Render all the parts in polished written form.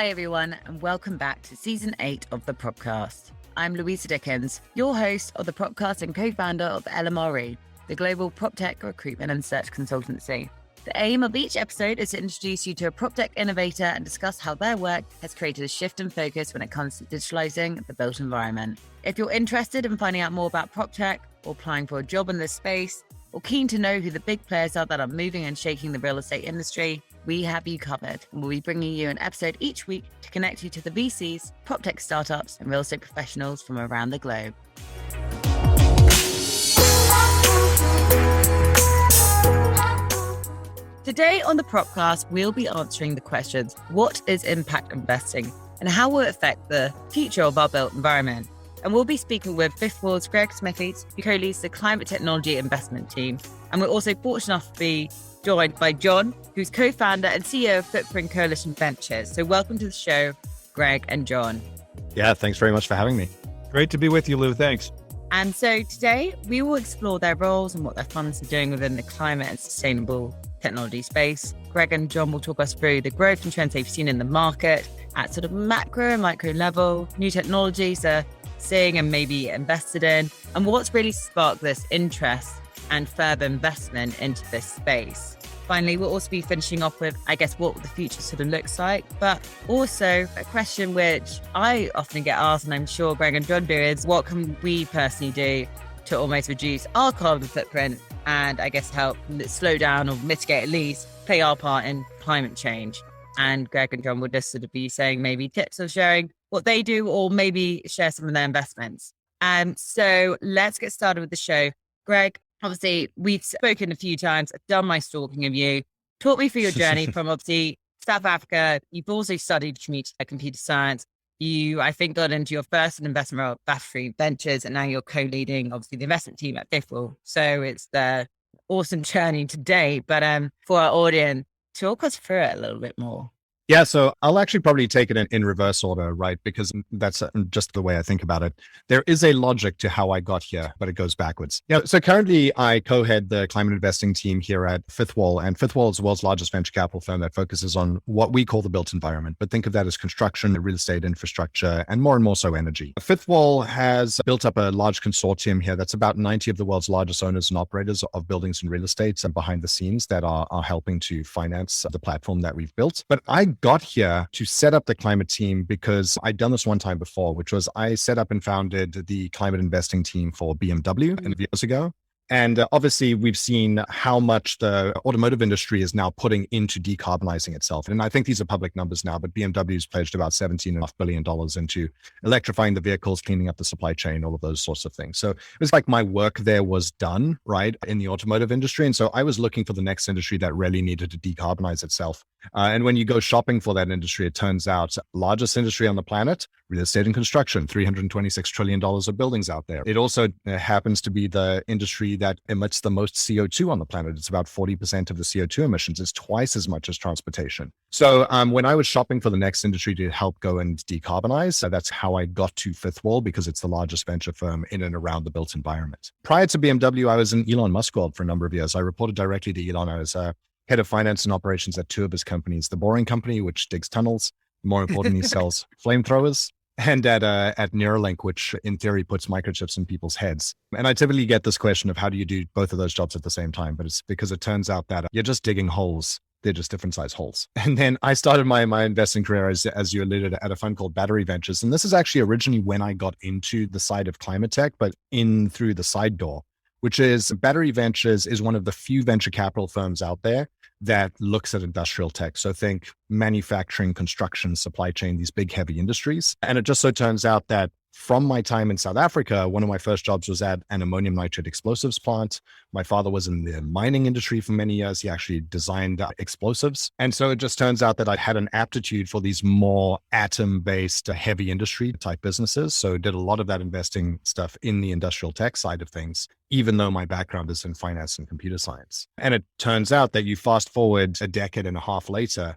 Hi everyone, and welcome back to Season 8 of the Propcast. I'm Louisa Dickens, your host of the Propcast and co-founder of LMRE, the global PropTech recruitment and search consultancy. The aim of each episode is to introduce you to a PropTech innovator and discuss how their work has created a shift in focus when it comes to digitalizing the built environment. If you're interested in finding out more about PropTech or applying for a job in this space, or keen to know who the big players are that are moving and shaking the real estate industry, we have you covered, and we'll be bringing you an episode each week to connect you to the VCs, PropTech startups, and real estate professionals from around the globe. Today on the Propcast, we'll be answering the questions: what is impact investing, and how will it affect the future of our built environment? And we'll be speaking with Fifth Wall's Greg Smithies, who co-leads the climate technology investment team. And we're also fortunate enough to be joined by John, who's co-founder and CEO of Footprint Coalition Ventures. So welcome to the show, Greg and John. Yeah, thanks very much for having me. Great to be with you, Lou. Thanks. And so today we will explore their roles and what their funds are doing within the climate and sustainable technology space. Greg and John will talk us through the growth and trends they've seen in the market at sort of macro and micro level, new technologies they're seeing and maybe invested in, and what's really sparked this interest and further investment into this space. Finally, we'll also be finishing off with, I guess, what the future sort of looks like, but also a question which I often get asked, and I'm sure Greg and John do, is what can we personally do to almost reduce our carbon footprint and I guess help slow down or mitigate, at least play our part in climate change. And Greg and John will just sort of be saying maybe tips of sharing what they do or maybe share some of their investments. So let's get started with the show. Greg, obviously, we've spoken a few times. I've done my stalking of you. Talk me through your journey from obviously South Africa. You've also studied computer science. You, I think, got into your first investment role at Battery Ventures, and now you're co-leading, obviously, the investment team at Fifth Wall. So it's the awesome journey today. But for our audience, talk us through it a little bit more. Yeah, so I'll actually probably take it in reverse order, right? Because that's just the way I think about it. There is a logic to how I got here, but it goes backwards. Yeah, so currently I co-head the climate investing team here at Fifth Wall, and Fifth Wall is the world's largest venture capital firm that focuses on what we call the built environment, but think of that as construction, real estate infrastructure, and more so energy. Fifth Wall has built up a large consortium here that's about 90 of the world's largest owners and operators of buildings and real estate and behind the scenes that are helping to finance the platform that we've built. But I got here to set up the climate team because I'd done this one time before, which was I set up and founded the climate investing team for BMW years ago. And obviously, we've seen how much the automotive industry is now putting into decarbonizing itself. And I think these are public numbers now, but BMW's pledged about $17.5 billion into electrifying the vehicles, cleaning up the supply chain, all of those sorts of things. So it was like my work there was done, right, in the automotive industry. And so I was looking for the next industry that really needed to decarbonize itself. And when you go shopping for that industry, it turns out largest industry on the planet, real estate and construction, $326 trillion of buildings out there. It also happens to be the industry that emits the most CO2 on the planet. It's about 40% of the CO2 emissions. It's twice as much as transportation. So when I was shopping for the next industry to help go and decarbonize, that's how I got to Fifth Wall, because it's the largest venture firm in and around the built environment. Prior to BMW, I was in Elon Musk world for a number of years. I reported directly to Elon. I was head of finance and operations at two of his companies, the Boring Company, which digs tunnels, more importantly, sells flamethrowers, and at Neuralink, which in theory puts microchips in people's heads. And I typically get this question of how do you do both of those jobs at the same time? But it's because it turns out that you're just digging holes. They're just different size holes. And then I started my investing career, as you alluded, at a fund called Battery Ventures. And this is actually originally when I got into the side of climate tech, but in through the side door, which is Battery Ventures is one of the few venture capital firms out there that looks at industrial tech. So think manufacturing, construction, supply chain, these big, heavy industries. And it just so turns out that from my time in South Africa, one of my first jobs was at an ammonium nitrate explosives plant. My father was in the mining industry for many years. He actually designed explosives. And so it just turns out that I had an aptitude for these more atom-based heavy industry type businesses. So did a lot of that investing stuff in the industrial tech side of things, even though my background is in finance and computer science. And it turns out that you fast forward a decade and a half later,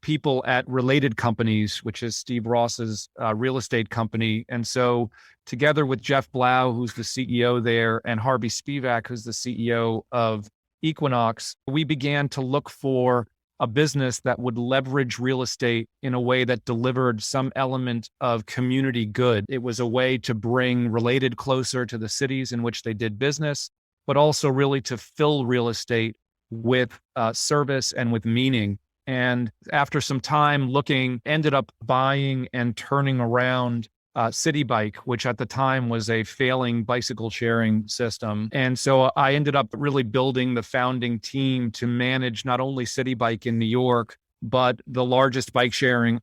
people at Related Companies, which is Steve Ross's real estate company. And so together with Jeff Blau, who's the CEO there, and Harvey Spievak, who's the CEO of Equinox, we began to look for a business that would leverage real estate in a way that delivered some element of community good. It was a way to bring Related closer to the cities in which they did business, but also really to fill real estate with service and with meaning. And after some time looking, ended up buying and turning around Sidewalk, which at the time was a failing bicycle sharing system. And so I ended up really building the founding team to manage not only Sidewalk in New York, but the largest bike sharing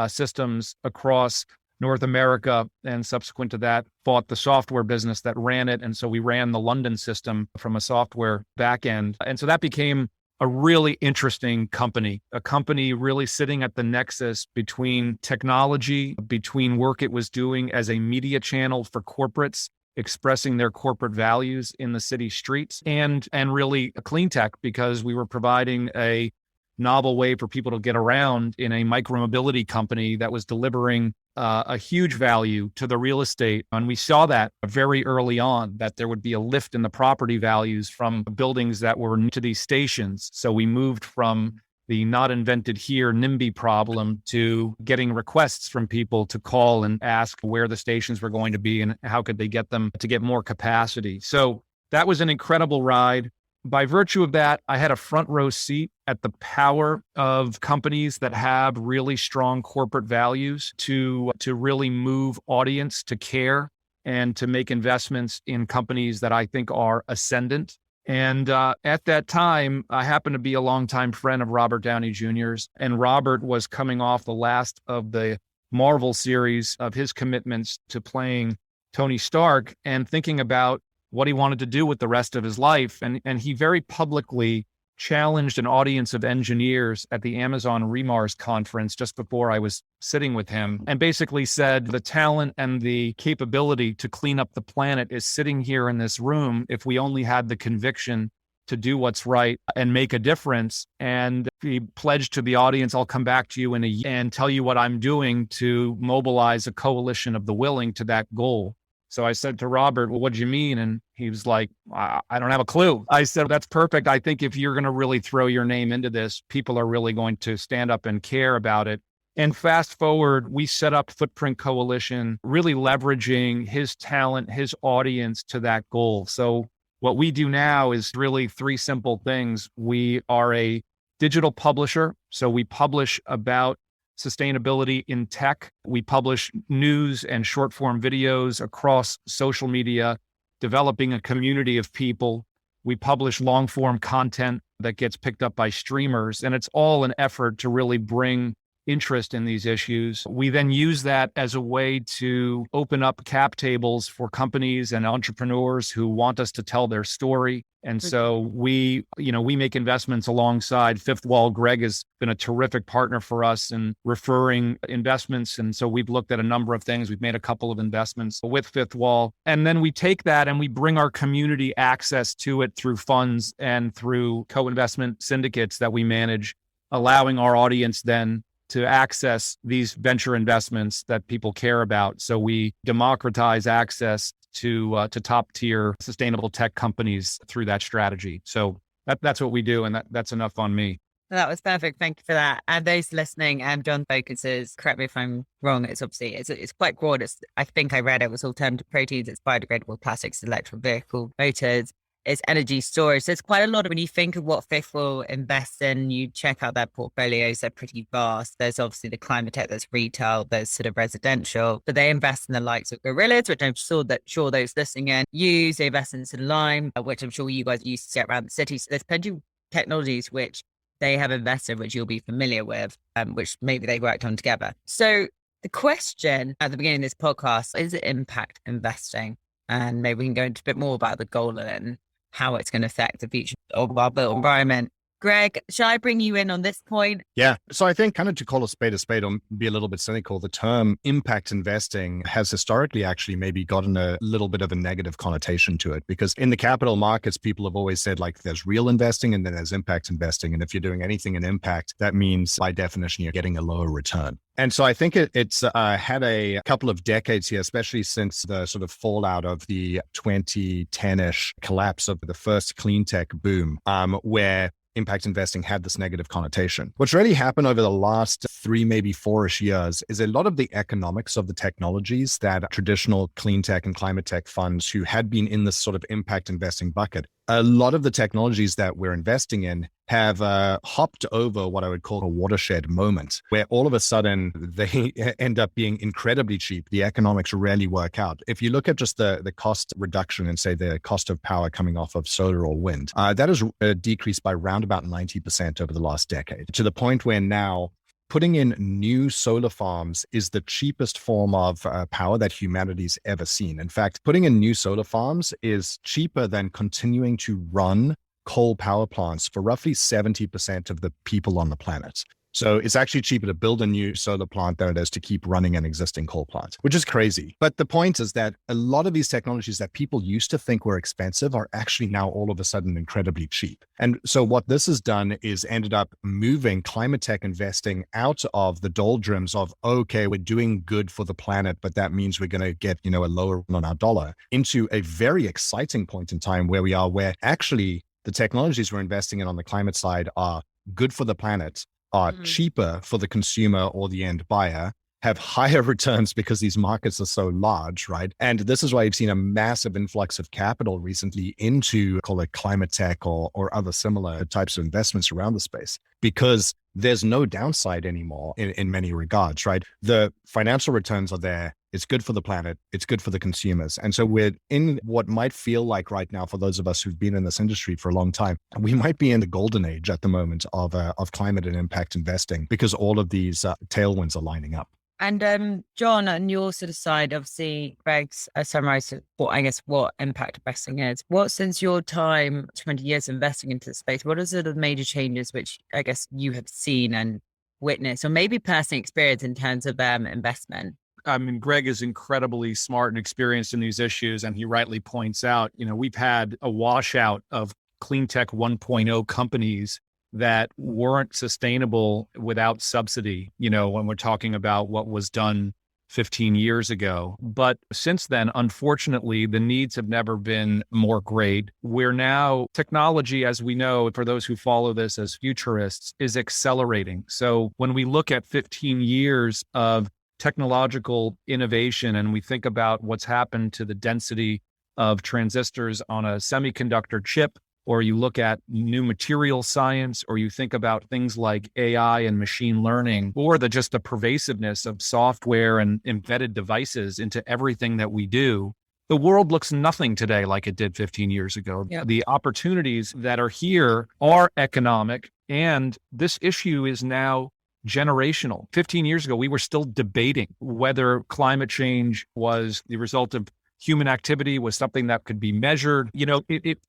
systems across North America. And subsequent to that, bought the software business that ran it. And so we ran the London system from a software backend. And so that became a really interesting company, a company really sitting at the nexus between technology, between work it was doing as a media channel for corporates, expressing their corporate values in the city streets, and really a cleantech, because we were providing a novel way for people to get around in a micromobility company that was delivering a huge value to the real estate. And we saw that very early on, that there would be a lift in the property values from buildings that were new to these stations. So we moved from the not invented here NIMBY problem to getting requests from people to call and ask where the stations were going to be and how could they get them to get more capacity. So that was an incredible ride. By virtue of that, I had a front row seat at the power of companies that have really strong corporate values to really move audience to care and to make investments in companies that I think are ascendant. And at that time, I happened to be a longtime friend of Robert Downey Jr.'s, and Robert was coming off the last of the Marvel series of his commitments to playing Tony Stark and thinking about what he wanted to do with the rest of his life. And he very publicly challenged an audience of engineers at the Amazon Remars conference just before I was sitting with him, and basically said the talent and the capability to clean up the planet is sitting here in this room if we only had the conviction to do what's right and make a difference. And he pledged to the audience, I'll come back to you in a year and tell you what I'm doing to mobilize a coalition of the willing to that goal. So I said to Robert, well, what do you mean? And he was like, I don't have a clue. I said, that's perfect. I think if you're going to really throw your name into this, people are really going to stand up and care about it. And fast forward, we set up Footprint Coalition, really leveraging his talent, his audience to that goal. So what we do now is really three simple things. We are a digital publisher. So we publish about sustainability in tech. We publish news and short form videos across social media, developing a community of people. We publish long form content that gets picked up by streamers, and it's all an effort to really bring interest in these issues. We then use that as a way to open up cap tables for companies and entrepreneurs who want us to tell their story. And so we make investments alongside Fifth Wall. Greg has been a terrific partner for us in referring investments. And so we've looked at a number of things. We've made a couple of investments with Fifth Wall. And then we take that and we bring our community access to it through funds and through co-investment syndicates that we manage, allowing our audience then to access these venture investments that people care about. So we democratize access to top tier sustainable tech companies through that strategy. So that's what we do. And that's enough on me. That was perfect. Thank you for that. And those listening, John focuses, correct me if I'm wrong, it's obviously, it's quite broad. I think I read it was alternative proteins, it's biodegradable plastics, electric vehicle motors, it's energy storage. There's quite a lot of, when you think of what Fifth will invest in, you check out their portfolios, they're pretty vast. There's obviously the climate tech, there's retail, there's sort of residential, but they invest in the likes of Gorillas, which I'm sure those listening in use. They invest in Lime, which I'm sure you guys used to see around the city. So there's plenty of technologies which they have invested, which you'll be familiar with, which maybe they worked on together. So the question at the beginning of this podcast is impact investing. And maybe we can go into a bit more about the goal and how it's going to affect the future of our built environment. Greg, shall I bring you in on this point? Yeah. So I think kind of to call a spade or be a little bit cynical, the term impact investing has historically actually maybe gotten a little bit of a negative connotation to it, because in the capital markets, people have always said like there's real investing and then there's impact investing. And if you're doing anything in impact, that means by definition, you're getting a lower return. And so I think it's had a couple of decades here, especially since the sort of fallout of the 2010-ish collapse of the first cleantech boom, where impact investing had this negative connotation. What's really happened over the last 3, maybe 4-ish years is a lot of the economics of the technologies that traditional clean tech and climate tech funds who had been in this sort of impact investing bucket, a lot of the technologies that we're investing in have hopped over what I would call a watershed moment, where all of a sudden they end up being incredibly cheap. The economics really work out. If you look at just the cost reduction and say the cost of power coming off of solar or wind, that has decreased by around about 90% over the last decade, to the point where now putting in new solar farms is the cheapest form of power that humanity's ever seen. In fact, putting in new solar farms is cheaper than continuing to run coal power plants for roughly 70% of the people on the planet. So it's actually cheaper to build a new solar plant than it is to keep running an existing coal plant, which is crazy. But the point is that a lot of these technologies that people used to think were expensive are actually now all of a sudden incredibly cheap. And so what this has done is ended up moving climate tech investing out of the doldrums of, okay, we're doing good for the planet, but that means we're going to get, a lower run on our dollar, into a very exciting point in time where actually the technologies we're investing in on the climate side are good for the planet, are cheaper for the consumer or the end buyer, have higher returns because these markets are so large, right? And this is why you've seen a massive influx of capital recently into, call it climate tech or other similar types of investments around the space, because there's no downside anymore in many regards, right? The financial returns are there. It's good for the planet. It's good for the consumers. And so we're in what might feel like right now, for those of us who've been in this industry for a long time, we might be in the golden age at the moment of climate and impact investing, because all of these tailwinds are lining up. And John, on your sort of side, obviously, Greg's summarized what impact investing is. What, since your time, 20 years investing into the space, what are sort of major changes which I guess you have seen and witnessed, or maybe personally experienced in terms of investment? I mean, Greg is incredibly smart and experienced in these issues. And he rightly points out, we've had a washout of clean tech 1.0 companies that weren't sustainable without subsidy, when we're talking about what was done 15 years ago. But since then, unfortunately, the needs have never been more great. We're now, technology, as we know, for those who follow this as futurists, is accelerating. So when we look at 15 years of technological innovation and we think about what's happened to the density of transistors on a semiconductor chip, or you look at new material science, or you think about things like AI and machine learning, or just the pervasiveness of software and embedded devices into everything that we do, the world looks nothing today like it did 15 years ago. Yep. The opportunities that are here are economic, and this issue is now generational. 15 years ago, we were still debating whether climate change was the result of human activity, was something that could be measured.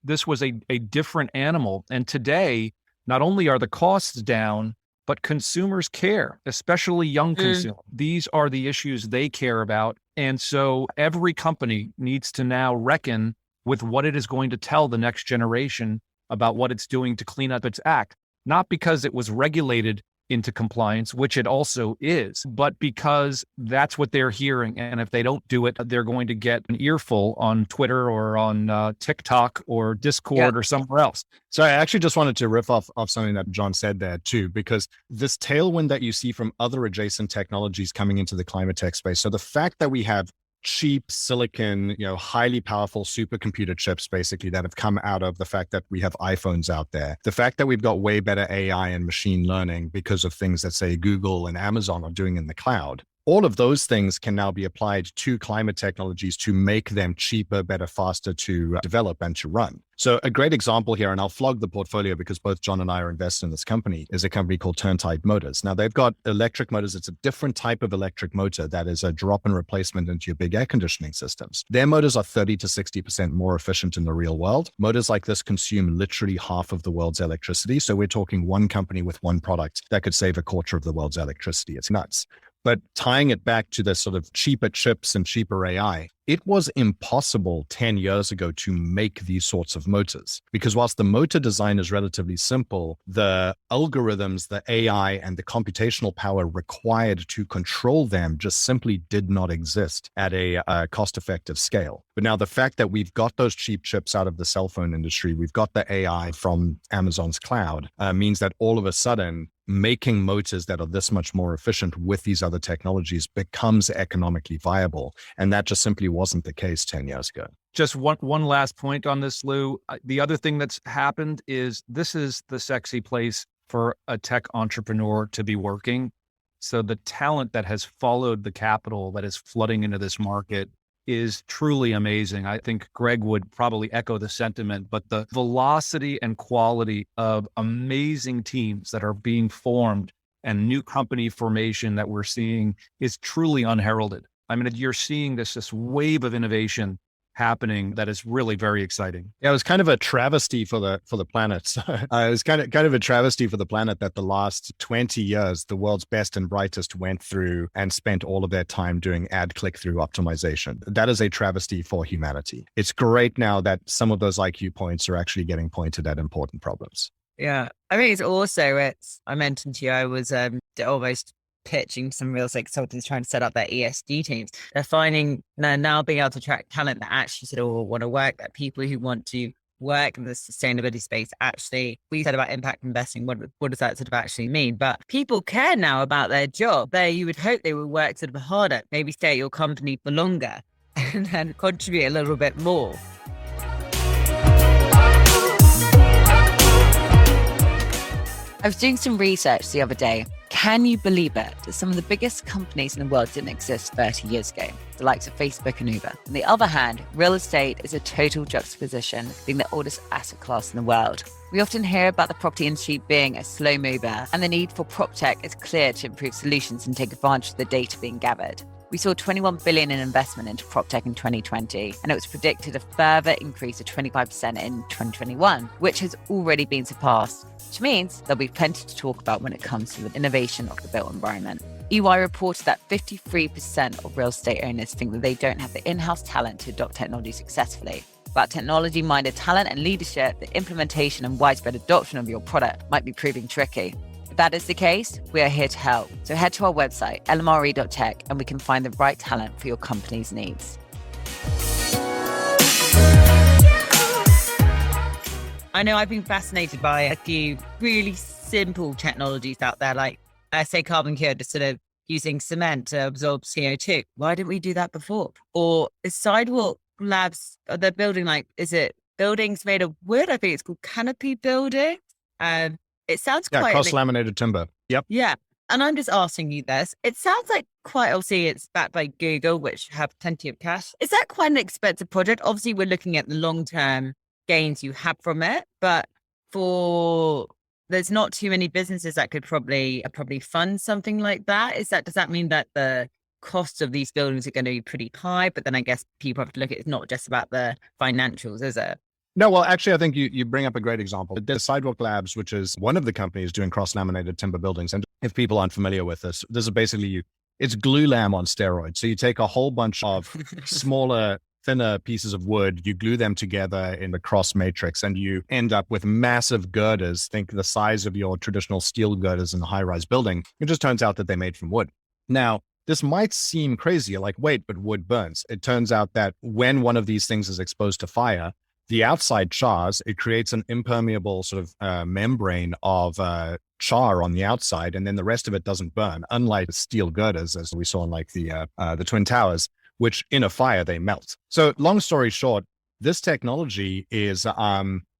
This was a different animal. And today, not only are the costs down, but consumers care, especially young consumers. These are the issues they care about. And so every company needs to now reckon with what it is going to tell the next generation about what it's doing to clean up its act, not because it was regulated into compliance, which it also is, but because that's what they're hearing. And if they don't do it, they're going to get an earful on Twitter or on TikTok or Discord or somewhere else. So I actually just wanted to riff off something that John said there too, because this tailwind that you see from other adjacent technologies coming into the climate tech space. So the fact that we have cheap silicon, highly powerful supercomputer chips, basically, that have come out of the fact that we have iPhones out there. The fact that we've got way better AI and machine learning because of things that say Google and Amazon are doing in the cloud. All of those things can now be applied to climate technologies to make them cheaper, better, faster to develop and to run. So a great example here, and I'll flog the portfolio because both John and I are invested in this company, is a company called Turntide Motors. Now they've got electric motors. It's a different type of electric motor that is a drop-in replacement into your big air conditioning systems. Their motors are 30 to 60% more efficient in the real world. Motors like this consume literally half of the world's electricity. So we're talking one company with one product that could save a quarter of the world's electricity. It's nuts. But tying it back to the sort of cheaper chips and cheaper AI, it was impossible 10 years ago to make these sorts of motors, because whilst the motor design is relatively simple, the algorithms, the AI, and the computational power required to control them just simply did not exist at a cost-effective scale. But now the fact that we've got those cheap chips out of the cell phone industry, we've got the AI from Amazon's cloud, means that all of a sudden, making motors that are this much more efficient with these other technologies becomes economically viable. And that just simply wasn't the case 10 years ago. Just one last point on this, Lou. The other thing that's happened is this is the sexy place for a tech entrepreneur to be working. So the talent that has followed the capital that is flooding into this market is truly amazing. I think Greg would probably echo the sentiment, but the velocity and quality of amazing teams that are being formed and new company formation that we're seeing is truly unheralded. I mean, you're seeing this wave of innovation happening that is really very exciting. Yeah, it was kind of a travesty for the planet. It was kind of a travesty for the planet that the last 20 years, the world's best and brightest went through and spent all of their time doing ad click-through optimization. That is a travesty for humanity. It's great now that some of those IQ points are actually getting pointed at important problems. Yeah, I think I mentioned to you, I was almost pitching some real estate consultants trying to set up their ESG teams. They're now being able to attract talent that actually sort of want to work, that people who want to work in the sustainability space. Actually, we said about impact investing. What does that sort of actually mean? But people care now about their job. You would hope they would work sort of harder, maybe stay at your company for longer and then contribute a little bit more. I was doing some research the other day. Can you believe it that some of the biggest companies in the world didn't exist 30 years ago? The likes of Facebook and Uber. On the other hand, real estate is a total juxtaposition, being the oldest asset class in the world. We often hear about the property industry being a slow mover, and the need for prop tech is clear to improve solutions and take advantage of the data being gathered. We saw $21 billion in investment into prop tech in 2020, and it was predicted a further increase of 25% in 2021, which has already been surpassed, which means there'll be plenty to talk about when it comes to the innovation of the built environment. EY reported that 53% of real estate owners think that they don't have the in-house talent to adopt technology successfully. Without technology-minded talent and leadership, the implementation and widespread adoption of your product might be proving tricky. If that is the case, we are here to help. So head to our website, LMRE.tech, and we can find the right talent for your company's needs. I know I've been fascinated by a few really simple technologies out there, like say carbon cure, just sort of using cement to absorb CO2. Why didn't we do that before? Or is Sidewalk Labs, they're building is it buildings made of wood? I think it's called canopy building. It sounds quite... cross-laminated timber. Yep. Yeah. And I'm just asking you this. It sounds like obviously it's backed by Google, which have plenty of cash. Is that quite an expensive project? Obviously, we're looking at the long-term gains you have from it, but there's not too many businesses that could probably fund something like that. Does that mean that the costs of these buildings are going to be pretty high? But then I guess people have to look at it's not just about the financials, is it? No, well, actually, I think you bring up a great example. There's Sidewalk Labs, which is one of the companies doing cross-laminated timber buildings. And if people aren't familiar with this is basically it's glue lam on steroids. So you take a whole bunch of smaller, thinner pieces of wood, you glue them together in the cross matrix, and you end up with massive girders. Think the size of your traditional steel girders in a high-rise building. It just turns out that they're made from wood. Now, this might seem crazy, like, wait, but wood burns. It turns out that when one of these things is exposed to fire, the outside chars, it creates an impermeable sort of membrane of char on the outside, and then the rest of it doesn't burn, unlike steel girders, as we saw in the Twin Towers, which in a fire, they melt. So long story short, this technology is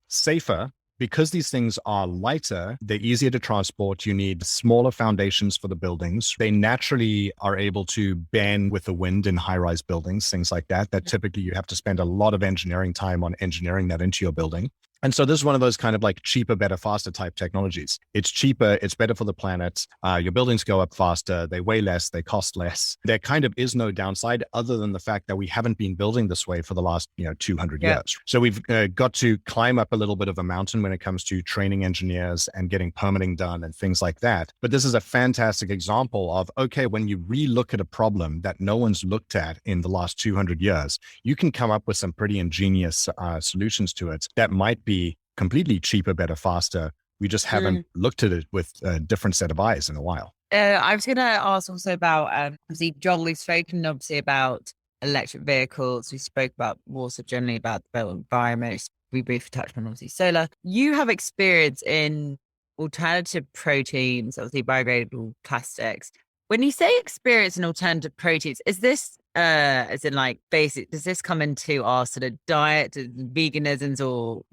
safer because these things are lighter, they're easier to transport. You need smaller foundations for the buildings. They naturally are able to bend with the wind in high-rise buildings, things like that, that typically you have to spend a lot of engineering time on engineering that into your building. And so this is one of those kind of like cheaper, better, faster type technologies. It's cheaper, it's better for the planet. Your buildings go up faster, they weigh less, they cost less. There kind of is no downside other than the fact that we haven't been building this way for the last 200 years. So we've got to climb up a little bit of a mountain when it comes to training engineers and getting permitting done and things like that. But this is a fantastic example of, okay, when you relook at a problem that no one's looked at in the last 200 years, you can come up with some pretty ingenious solutions to it that might be completely cheaper, better, faster. We just haven't looked at it with a different set of eyes in a while. I was going to ask also about, obviously, John, we've spoken obviously about electric vehicles. We spoke about more so generally about the built environment. We briefly touched on obviously solar. You have experience in alternative proteins, obviously biodegradable plastics. When you say experience in alternative proteins, is this as in like basic, does this come into our sort of diet, veganisms, or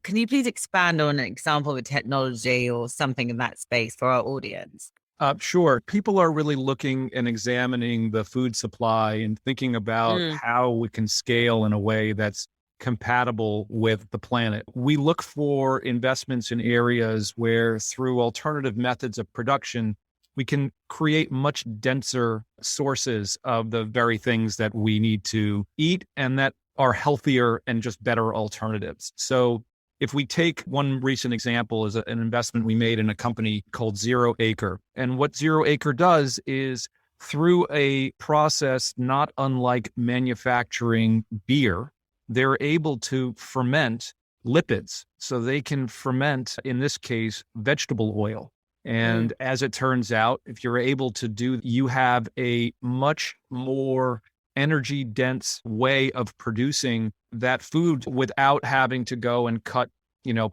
can you please expand on an example of a technology or something in that space for our audience? Sure. People are really looking and examining the food supply and thinking about how we can scale in a way that's compatible with the planet. We look for investments in areas where through alternative methods of production, we can create much denser sources of the very things that we need to eat and that are healthier and just better alternatives. So if we take one recent example is an investment we made in a company called Acre. And what Acre does is through a process not unlike manufacturing beer, they're able to ferment lipids. So they can ferment, in this case, vegetable oil. And as it turns out, if you're able to you have a much more energy dense way of producing that food without having to go and cut,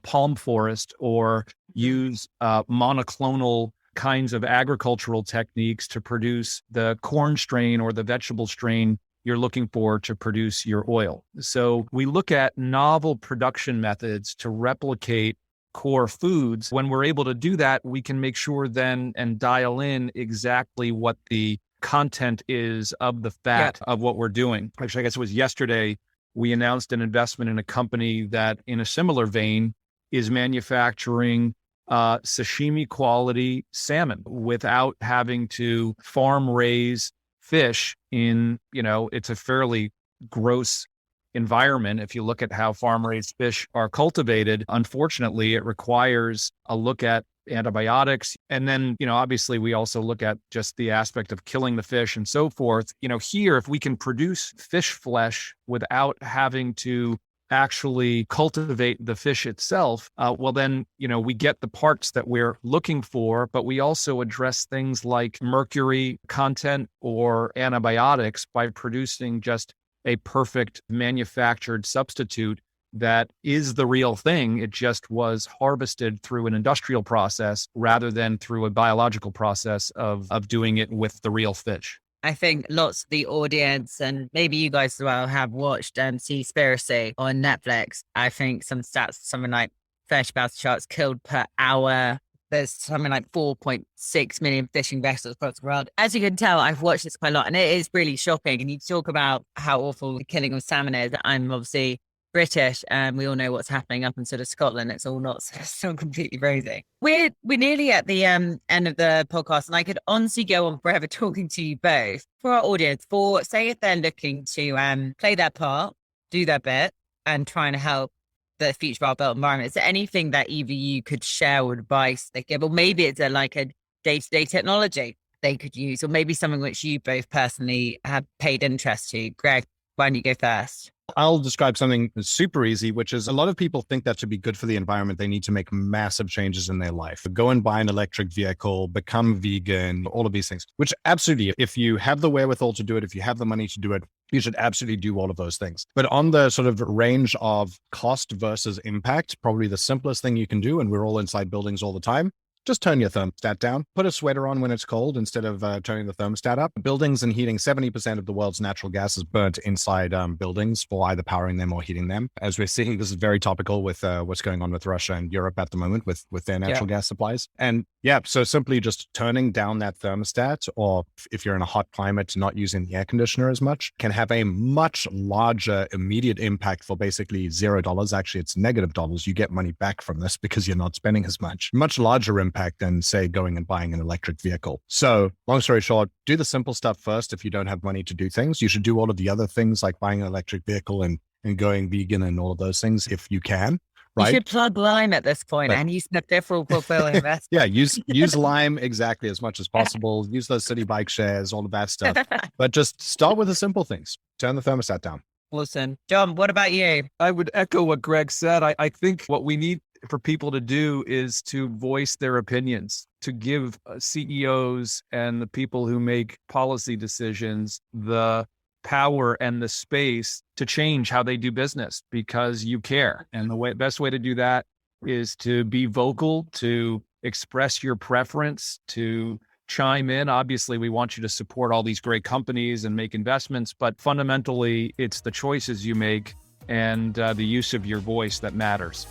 palm forest or use monoclonal kinds of agricultural techniques to produce the corn strain or the vegetable strain you're looking for to produce your oil. So we look at novel production methods to replicate core foods. When we're able to do that, we can make sure then and dial in exactly what the content is of the fat of what we're doing. Actually, I guess it was yesterday, we announced an investment in a company that in a similar vein is manufacturing sashimi quality salmon without having to farm raise fish in, it's a fairly gross environment. If you look at how farm-raised fish are cultivated, unfortunately, it requires a look at antibiotics. And then, obviously we also look at just the aspect of killing the fish and so forth. Here, if we can produce fish flesh without having to actually cultivate the fish itself, well, then, we get the parts that we're looking for, but we also address things like mercury content or antibiotics by producing just a perfect manufactured substitute that is the real thing. It just was harvested through an industrial process rather than through a biological process of doing it with the real fish. I think lots of the audience and maybe you guys as well have watched Seaspiracy on Netflix. I think some stats, something like 30,000 sharks killed per hour. There's something like 4.6 million fishing vessels across the world. As you can tell, I've watched this quite a lot and it is really shocking. And you talk about how awful the killing of salmon is. I'm obviously British and we all know what's happening up in sort of Scotland. It's all not still completely rosy. We're nearly at the end of the podcast and I could honestly go on forever talking to you both. For our audience, say if they're looking to play their part, do their bit and trying to help the future of our built environment, is there anything that either you could share or advice they give, or maybe it's like a day-to-day technology they could use, or maybe something which you both personally have paid interest to? Greg, why don't you go first? I'll describe something super easy, which is a lot of people think that to be good for the environment, they need to make massive changes in their life. Go and buy an electric vehicle, become vegan, all of these things, which absolutely, if you have the wherewithal to do it, if you have the money to do it, you should absolutely do all of those things. But on the sort of range of cost versus impact, probably the simplest thing you can do, and we're all inside buildings all the time, just turn your thermostat down. Put a sweater on when it's cold instead of turning the thermostat up. Buildings and heating, 70% of the world's natural gas is burnt inside buildings for either powering them or heating them. As we're seeing, this is very topical with what's going on with Russia and Europe at the moment with their natural gas supplies. And yeah, so simply just turning down that thermostat, or if you're in a hot climate, not using the air conditioner as much, can have a much larger immediate impact for basically $0. Actually, it's $. You get money back from this because you're not spending as much. Much larger impact than, say, going and buying an electric vehicle. So long story short, do the simple stuff first. If you don't have money to do things, you should do all of the other things like buying an electric vehicle and going vegan and all of those things if you can. Right? You should plug Lime at this point and use the different portfolio investment. Yeah, use Lime exactly as much as possible. Use those city bike shares, all of that stuff. But just start with the simple things. Turn the thermostat down. Listen, John, what about you? I would echo what Greg said. I think what we need for people to do is to voice their opinions, to give CEOs and the people who make policy decisions the power and the space to change how they do business because you care. And the best way to do that is to be vocal, to express your preference, to chime in. Obviously, we want you to support all these great companies and make investments, but fundamentally, it's the choices you make and the use of your voice that matters.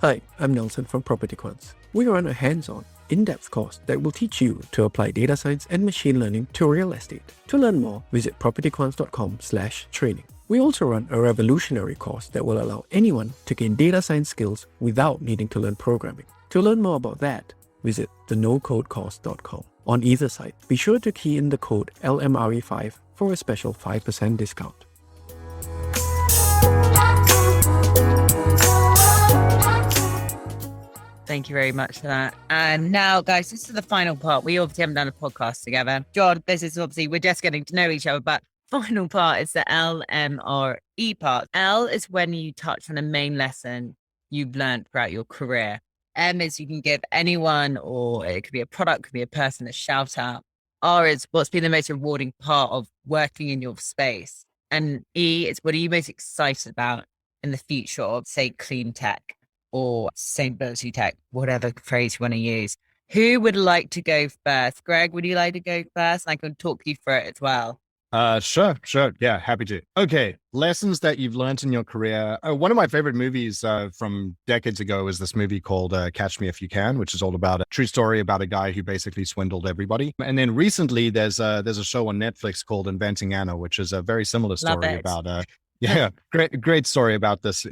Hi, I'm Nelson from Property Quants. We run a hands-on, in-depth course that will teach you to apply data science and machine learning to real estate. To learn more, visit propertyquants.com/training. We also run a revolutionary course that will allow anyone to gain data science skills without needing to learn programming. To learn more about that, visit thenocodecourse.com. On either site, be sure to key in the code LMRE5 for a special 5% discount. Thank you very much for that. And now, guys, this is the final part. We obviously haven't done a podcast together. John, this is obviously, we're just getting to know each other, but final part is the LMRE part. L is when you touch on a main lesson you've learned throughout your career. M is you can give anyone, or it could be a product, could be a person, a shout out. R is what's been the most rewarding part of working in your space. And E is what are you most excited about in the future of, say, clean tech or sustainability tech, whatever phrase you want to use. Who would like to go first? Greg, would you like to go first? I can talk you through it as well. Sure. Yeah, happy to. Okay, lessons that you've learned in your career. One of my favorite movies from decades ago is this movie called Catch Me If You Can, which is all about a true story about a guy who basically swindled everybody. And then recently there's a show on Netflix called Inventing Anna, which is a very similar story about great story about this,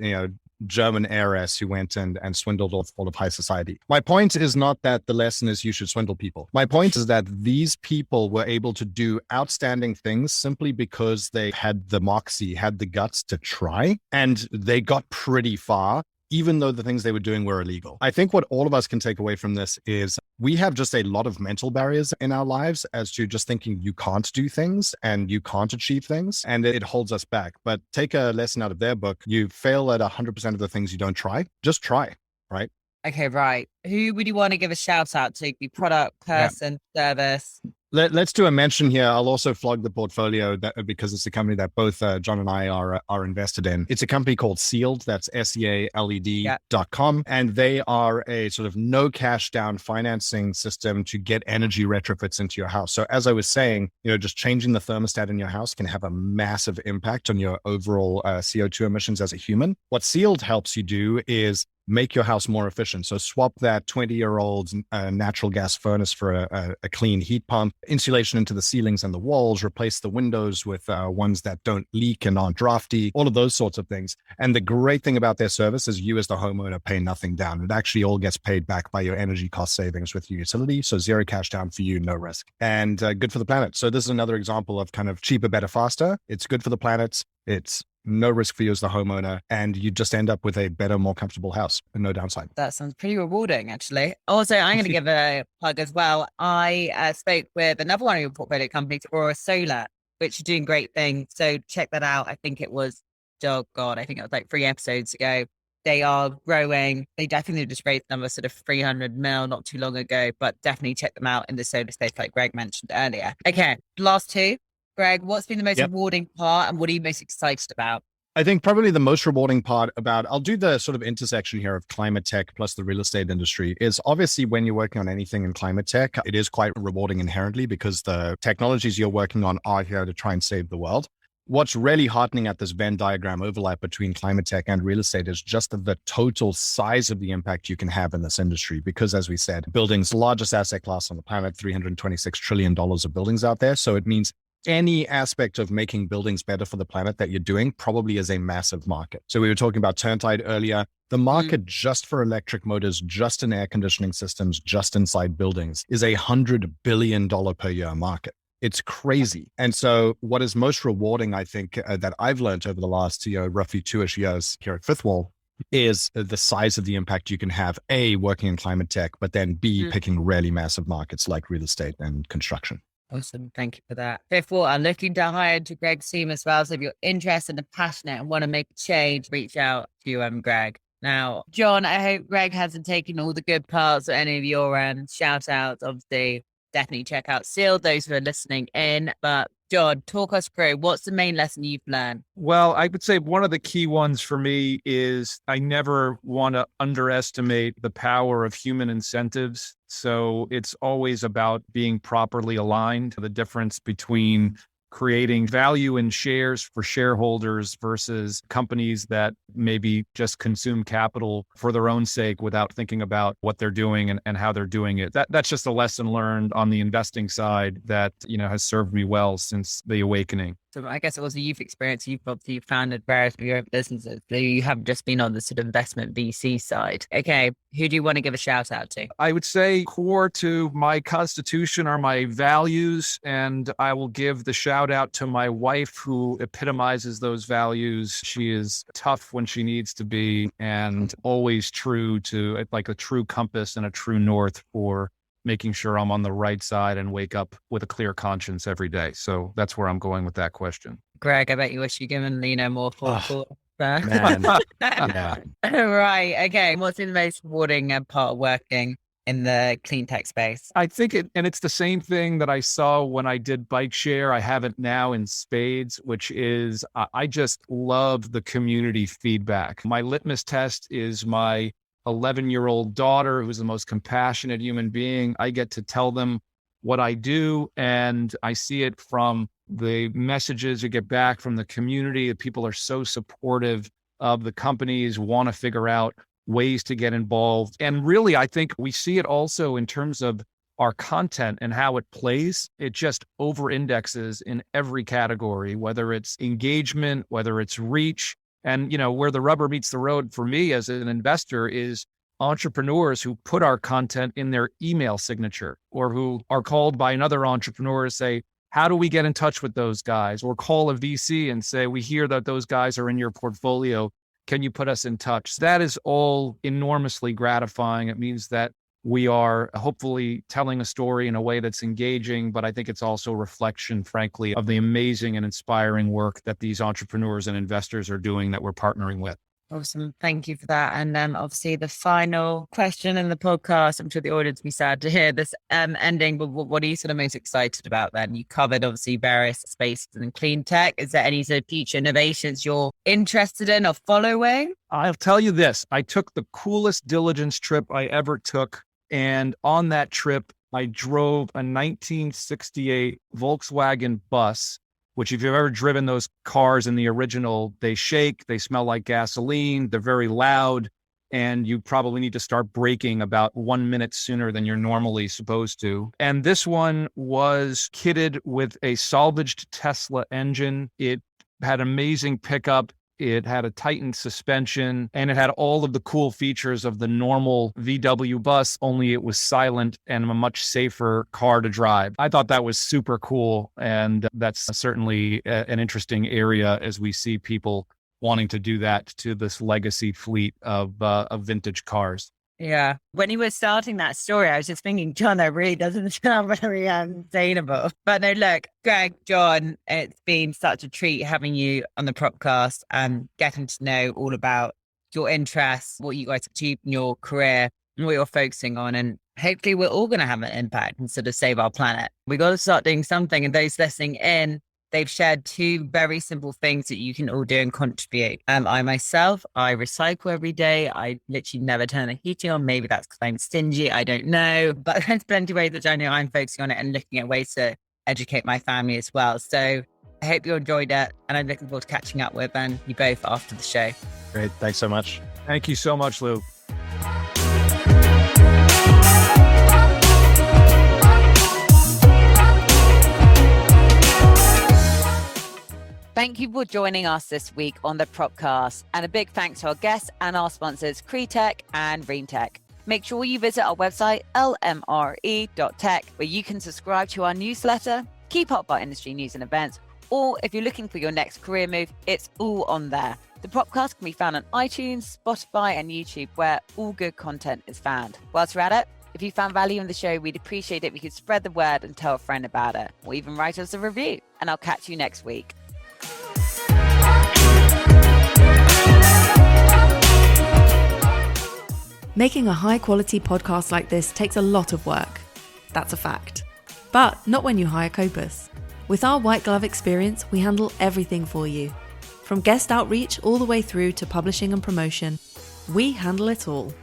German heiress who went and swindled all of high society. My point is not that the lesson is you should swindle people. My point is that these people were able to do outstanding things simply because they had the moxie, had the guts to try, and they got pretty far, even though the things they were doing were illegal. I think what all of us can take away from this is we have just a lot of mental barriers in our lives as to just thinking you can't do things and you can't achieve things, and it holds us back. But take a lesson out of their book. You fail at 100% of the things you don't try. Just try, right? Okay, right. Who would you want to give a shout out to? Be product, person, service? Let's do a mention here. I'll also flog the portfolio because it's a company that both John and I are invested in. It's a company called Sealed. That's SEALED.com. And they are a sort of no cash down financing system to get energy retrofits into your house. So as I was saying, just changing the thermostat in your house can have a massive impact on your overall CO2 emissions as a human. What Sealed helps you do is make your house more efficient. So swap that 20-year-old natural gas furnace for a clean heat pump, insulation into the ceilings and the walls, replace the windows with ones that don't leak and aren't drafty, all of those sorts of things. And the great thing about their service is you as the homeowner pay nothing down. It actually all gets paid back by your energy cost savings with your utility. So zero cash down for you, no risk. And good for the planet. So this is another example of kind of cheaper, better, faster. It's good for the planet. It's no risk for you as the homeowner, and you just end up with a better, more comfortable house and no downside. That sounds pretty rewarding, actually. Also, I'm going to give a plug as well. I spoke with another one of your portfolio companies, Aurora Solar, which are doing great things. So check that out. I think it was, I think it was like 3 episodes ago. They are growing. They definitely just raised number sort of 300 mil not too long ago, but definitely check them out in the solar space, like Greg mentioned earlier. Okay, last two. Greg, what's been the most rewarding part and what are you most excited about? I think probably the most rewarding part about, I'll do the sort of intersection here of climate tech plus the real estate industry, is obviously when you're working on anything in climate tech, it is quite rewarding inherently because the technologies you're working on are here to try and save the world. What's really heartening at this Venn diagram overlap between climate tech and real estate is just the total size of the impact you can have in this industry. Because as we said, buildings, largest asset class on the planet, $326 trillion of buildings out there. So it means any aspect of making buildings better for the planet that you're doing probably is a massive market. So we were talking about Turntide earlier. The market just for electric motors, just in air conditioning systems, just inside buildings is $100 billion per year market. It's crazy. And so what is most rewarding, I think, that I've learned over the last, roughly 2-ish years here at Fifth Wall is the size of the impact you can have, A, working in climate tech, but then B, picking really massive markets like real estate and construction. Awesome. Thank you for that. Fifth Wall, I'm looking to hire into Greg's team as well. So if you're interested and passionate and want to make a change, reach out to Greg. Now, John, I hope Greg hasn't taken all the good parts or any of your shout outs. Obviously, definitely check out Seal, those who are listening in. But John, talk us through what's the main lesson you've learned? Well, I would say one of the key ones for me is I never want to underestimate the power of human incentives. So it's always about being properly aligned. The difference between creating value in shares for shareholders versus companies that maybe just consume capital for their own sake without thinking about what they're doing and how they're doing it. That's just a lesson learned on the investing side that, has served me well since the awakening. So I guess it was a youth experience. You've obviously founded various of your own businesses. So you haven't just been on the sort of investment VC side. Okay. Who do you want to give a shout out to? I would say core to my constitution are my values. And I will give the shout out to my wife who epitomizes those values. She is tough when she needs to be and always true to like a true compass and a true north for making sure I'm on the right side and wake up with a clear conscience every day. So that's where I'm going with that question. Greg, I bet you wish you given more thought. Man. Yeah. Right. Okay. What's been the most rewarding part of working in the clean tech space? I think it's the same thing that I saw when I did bike share. I have it now in spades, which is I just love the community feedback. My litmus test is my 11-year-old daughter, who's the most compassionate human being. I get to tell them what I do, and I see it from the messages you get back from the community. The people are so supportive of the companies, want to figure out ways to get involved. And really, I think we see it also in terms of our content and how it plays. It just over indexes in every category, whether it's engagement, whether it's reach. And, where the rubber meets the road for me as an investor is entrepreneurs who put our content in their email signature or who are called by another entrepreneur to say, how do we get in touch with those guys? Or call a VC and say, we hear that those guys are in your portfolio. Can you put us in touch? That is all enormously gratifying. It means that we are hopefully telling a story in a way that's engaging, but I think it's also a reflection, frankly, of the amazing and inspiring work that these entrepreneurs and investors are doing that we're partnering with. Awesome. Thank you for that. And then obviously the final question in the podcast, I'm sure the audience will be sad to hear this ending, but what are you sort of most excited about then? You covered obviously various spaces in clean tech. Is there any sort of future innovations you're interested in or following? I'll tell you this. I took the coolest diligence trip I ever took. And on that trip, I drove a 1968 Volkswagen bus, which if you've ever driven those cars in the original, they shake, they smell like gasoline, they're very loud, and you probably need to start braking about 1 minute sooner than you're normally supposed to. And this one was kitted with a salvaged Tesla engine. It had amazing pickup. It had a Titan suspension, and it had all of the cool features of the normal VW bus, only it was silent and a much safer car to drive. I thought that was super cool, and that's certainly an interesting area as we see people wanting to do that to this legacy fleet of vintage cars. Yeah. When you were starting that story, I was just thinking, John, that really doesn't sound very sustainable. But no, look, Greg, John, it's been such a treat having you on the podcast and getting to know all about your interests, what you guys achieved in your career and what you're focusing on. And hopefully we're all going to have an impact and sort of save our planet. We got to start doing something. And those listening in, They've shared 2 very simple things that you can all do and contribute. I myself, I recycle every day. I literally never turn the heating on. Maybe that's because I'm stingy. I don't know. But there's plenty of ways that I know I'm focusing on it and looking at ways to educate my family as well. So I hope you enjoyed it. And I'm looking forward to catching up with you both after the show. Great. Thanks so much. Thank you so much, Lou. Thank you for joining us this week on the Propcast, and a big thanks to our guests and our sponsors, cleantech and Reamtech. Make sure you visit our website, lmre.tech, where you can subscribe to our newsletter, keep up our industry news and events, or if you're looking for your next career move, it's all on there. The Propcast can be found on iTunes, Spotify, and YouTube, where all good content is found. Whilst we're at it, if you found value in the show, we'd appreciate it if you could spread the word and tell a friend about it, or even write us a review. And I'll catch you next week. Making a high-quality podcast like this takes a lot of work. That's a fact. But not when you hire Copus. With our white glove experience, we handle everything for you. From guest outreach all the way through to publishing and promotion, we handle it all.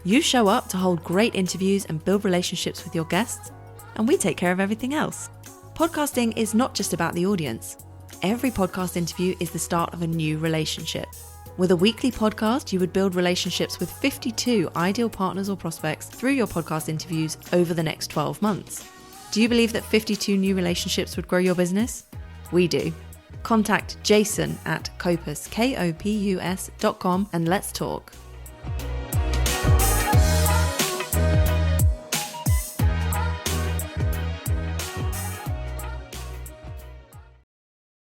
You show up to hold great interviews and build relationships with your guests, and we take care of everything else. Podcasting is not just about the audience. Every podcast interview is the start of a new relationship. With a weekly podcast, you would build relationships with 52 ideal partners or prospects through your podcast interviews over the next 12 months. Do you believe that 52 new relationships would grow your business? We do. Contact Jason at Copus, Kopus.com, and let's talk.